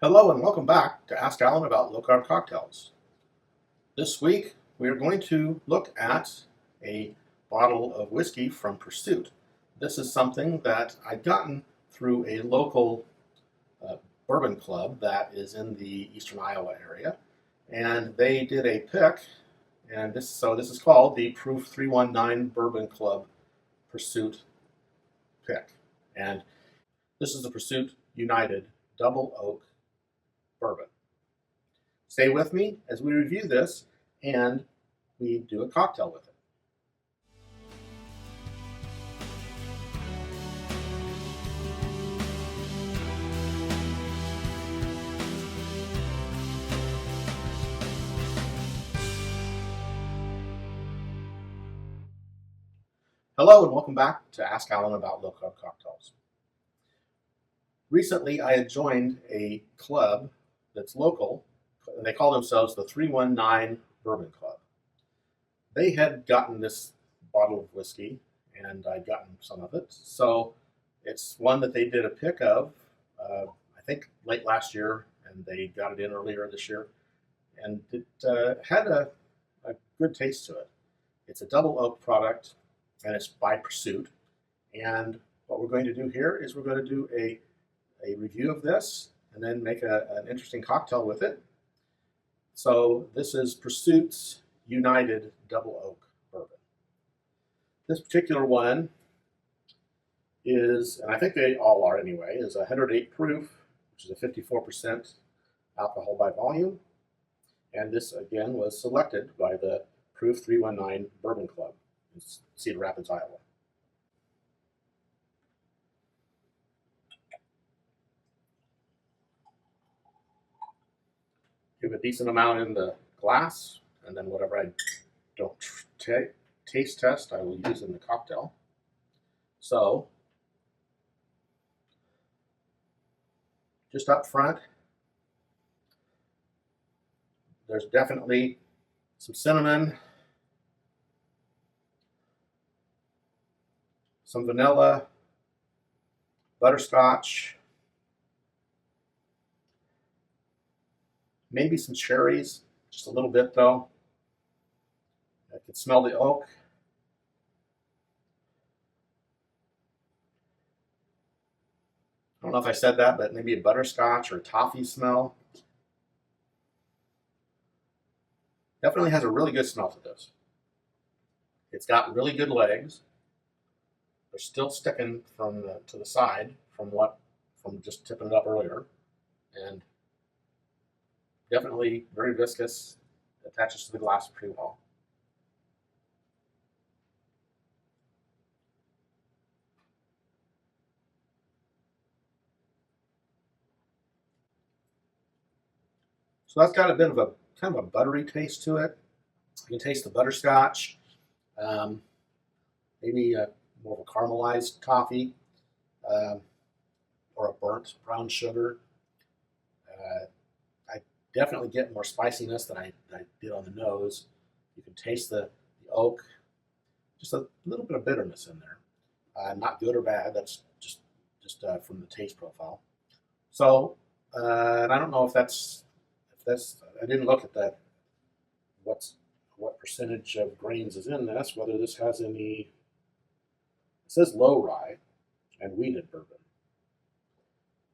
Hello and welcome back to Ask Alan about low carb cocktails. This week we are going to look at a bottle of whiskey from Pursuit. This is something that I'd gotten through a local bourbon club that is in the eastern Iowa area, and they did a pick, and this is called the Proof 319 Bourbon Club Pursuit pick, and this is the Pursuit United Double Oak Bourbon. Stay with me as we review this and we do a cocktail with it. Hello and welcome back to Ask Alan about low carb cocktails. Recently I had joined a club that's local, and they call themselves the 319 Bourbon Club. They had gotten this bottle of whiskey, and I'd gotten some of it, so it's one that they did a pick of, I think late last year, and they got it in earlier this year, and it had a good taste to it. It's a double oak product, and it's by Pursuit, and what we're going to do here is we're going to do a review of this and then make an interesting cocktail with it. So this is Pursuit's United Double Oak Bourbon. This particular one is, and I think they all are anyway, is 108 proof, which is a 54% alcohol by volume. And this again was selected by the Proof 319 Bourbon Club in Cedar Rapids, Iowa. Give a decent amount in the glass, and then whatever I don't taste test, I will use in the cocktail. So, just up front, there's definitely some cinnamon, some vanilla, butterscotch, maybe some cherries, just a little bit though. I can smell the oak. I don't know if I said that, but maybe a butterscotch or a toffee smell. Definitely has a really good smell to this. It's got really good legs. They're still sticking to the side from just tipping it up earlier, and definitely very viscous, attaches to the glass pretty well. So that's got a bit of a kind of a buttery taste to it. You can taste the butterscotch, maybe more of a caramelized toffee, or a burnt brown sugar. I definitely get more spiciness than I did on the nose. You can taste the oak, just a little bit of bitterness in there. Not good or bad. That's just from the taste profile. So, and I don't know if that's I didn't look at that. What percentage of grains is in this? Whether this has any? It says low rye and wheated bourbon.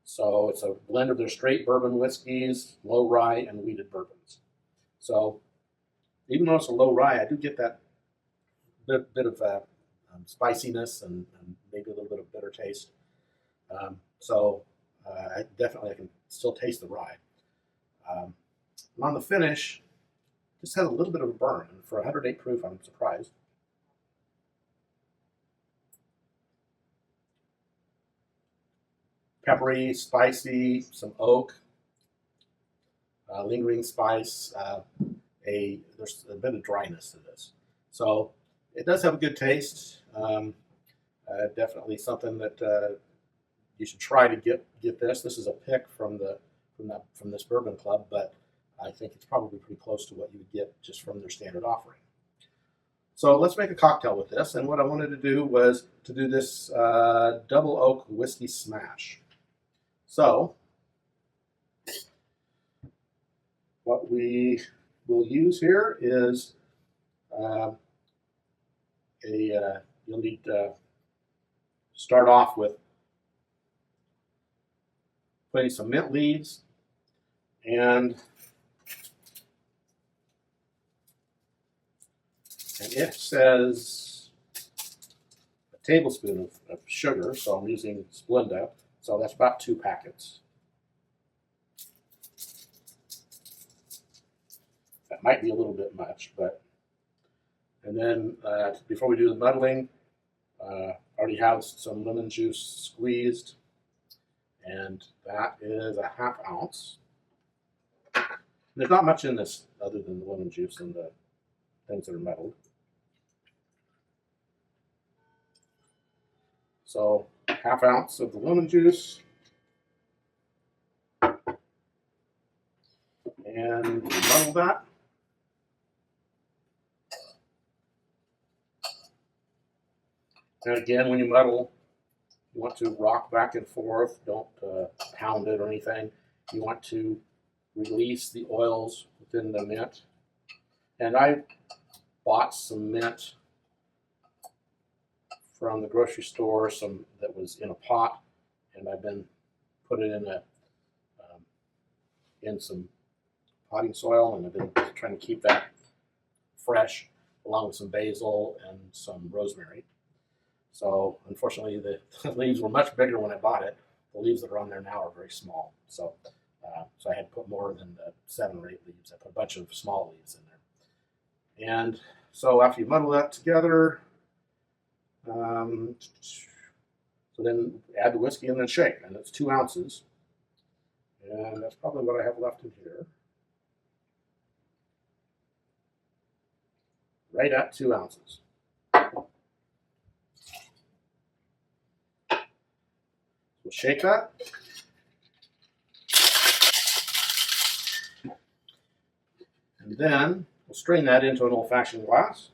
So it's a blend of their straight bourbon whiskeys, low rye, and wheated bourbons. So even though it's a low rye, I do get that bit of spiciness and maybe a little bit of bitter taste. I can still taste the rye. On the finish, just has a little bit of a burn. And for 108 proof, I'm surprised. Peppery, spicy, some oak, lingering spice. There's a bit of dryness to this, so it does have a good taste. Definitely something that you should try to get this. This is a pick from this bourbon club, but I think it's probably pretty close to what you would get just from their standard offering. So let's make a cocktail with this. And what I wanted to do was to do this double oak whiskey smash. So what we will use here is you'll need to start off with putting some mint leaves and it says a tablespoon of sugar, so I'm using Splenda, so that's about 2 packets. That might be a little bit much, but, and then before we do the muddling, I already have some lemon juice squeezed, and that is a 1/2 ounce. There's not much in this other than the lemon juice and the things that are muddled. So 1/2 ounce of the lemon juice, and we muddle that. And again, when you muddle, you want to rock back and forth. Don't pound it or anything. You want to release the oils within the mint. And I bought some mint from the grocery store, some that was in a pot, and I've been put it in some potting soil, and I've been trying to keep that fresh, along with some basil and some rosemary. So unfortunately, the leaves were much bigger when I bought it. The leaves that are on there now are very small. So I had to put more than the 7 or 8 leaves. I put a bunch of small leaves in there. And so after you muddle that together, so then add the whiskey and then shake. And it's 2 ounces. And that's probably what I have left in here. Right at 2 ounces. We'll shake that. And then we'll strain that into an old-fashioned glass.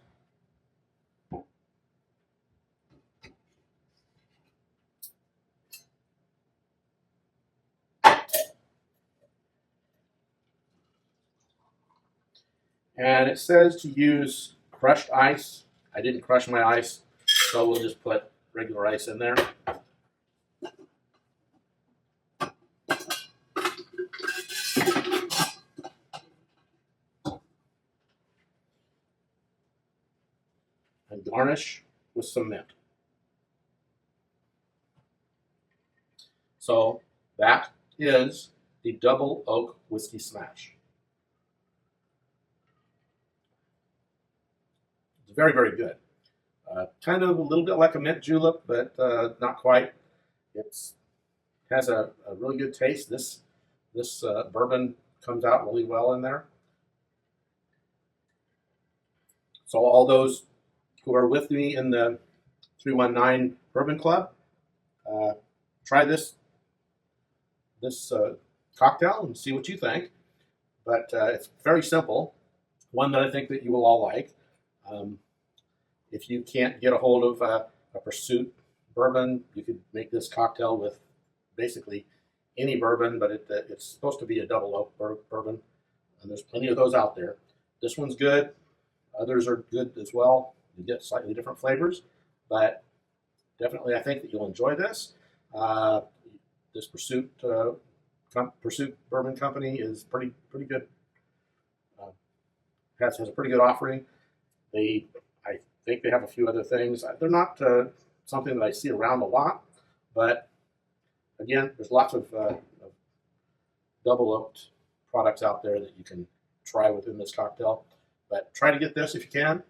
And it says to use crushed ice. I didn't crush my ice, so we'll just put regular ice in there. And garnish with some mint. So that is the Double Oak Whiskey Smash. It's very, very good. Kind of a little bit like a mint julep, but not quite. It has a really good taste. This bourbon comes out really well in there. So all those who are with me in the 319 Bourbon Club, try this cocktail and see what you think. But it's very simple, one that I think that you will all like. If you can't get a hold of a Pursuit bourbon, you could make this cocktail with basically any bourbon, but it's supposed to be a Double Oak bourbon, and there's plenty of those out there. This one's good. Others are good as well. You get slightly different flavors, but definitely I think that you'll enjoy this. This Pursuit Bourbon Company is pretty good. Has a pretty good offering. I think they have a few other things. They're not something that I see around a lot, but again, there's lots of double oaked products out there that you can try within this cocktail. But try to get this if you can,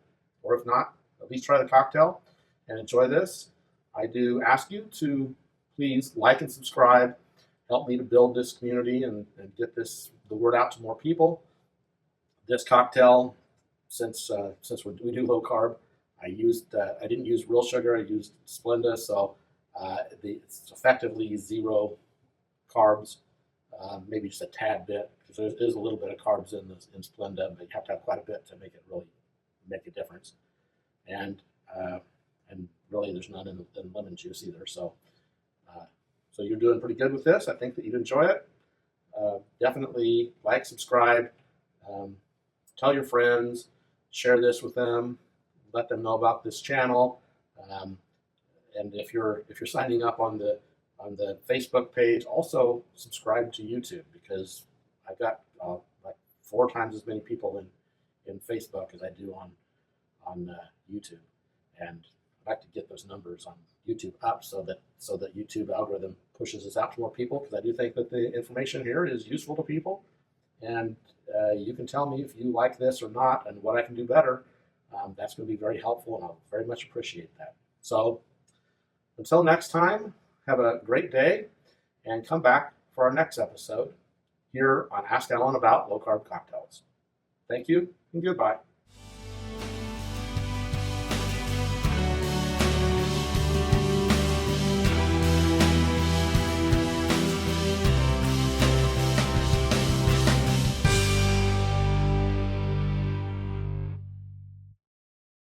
or if not, at least try the cocktail and enjoy this. I do ask you to please like and subscribe. Help me to build this community and get the word out to more people. This cocktail, since we do low carb, I didn't use real sugar. I used Splenda, so it's effectively 0 carbs, maybe just a tad bit, because there is a little bit of carbs in Splenda, but you have to have quite a bit to make it really make a difference. And really, there's none in lemon juice either. So you're doing pretty good with this. I think that you'd enjoy it. Definitely like, subscribe, Tell your friends, share this with them, let them know about this channel. Um, and if you're signing up on the Facebook page, also subscribe to YouTube, because I've got like 4 times as many people in Facebook as I do on YouTube, and I'd like to get those numbers on YouTube up so that YouTube algorithm pushes us out to more people, because I do think that the information here is useful to people, and you can tell me if you like this or not and what I can do better. That's going to be very helpful, and I'll very much appreciate that. So until next time, have a great day, and come back for our next episode here on Ask Alan About Low Carb Cocktails. Thank you, and goodbye.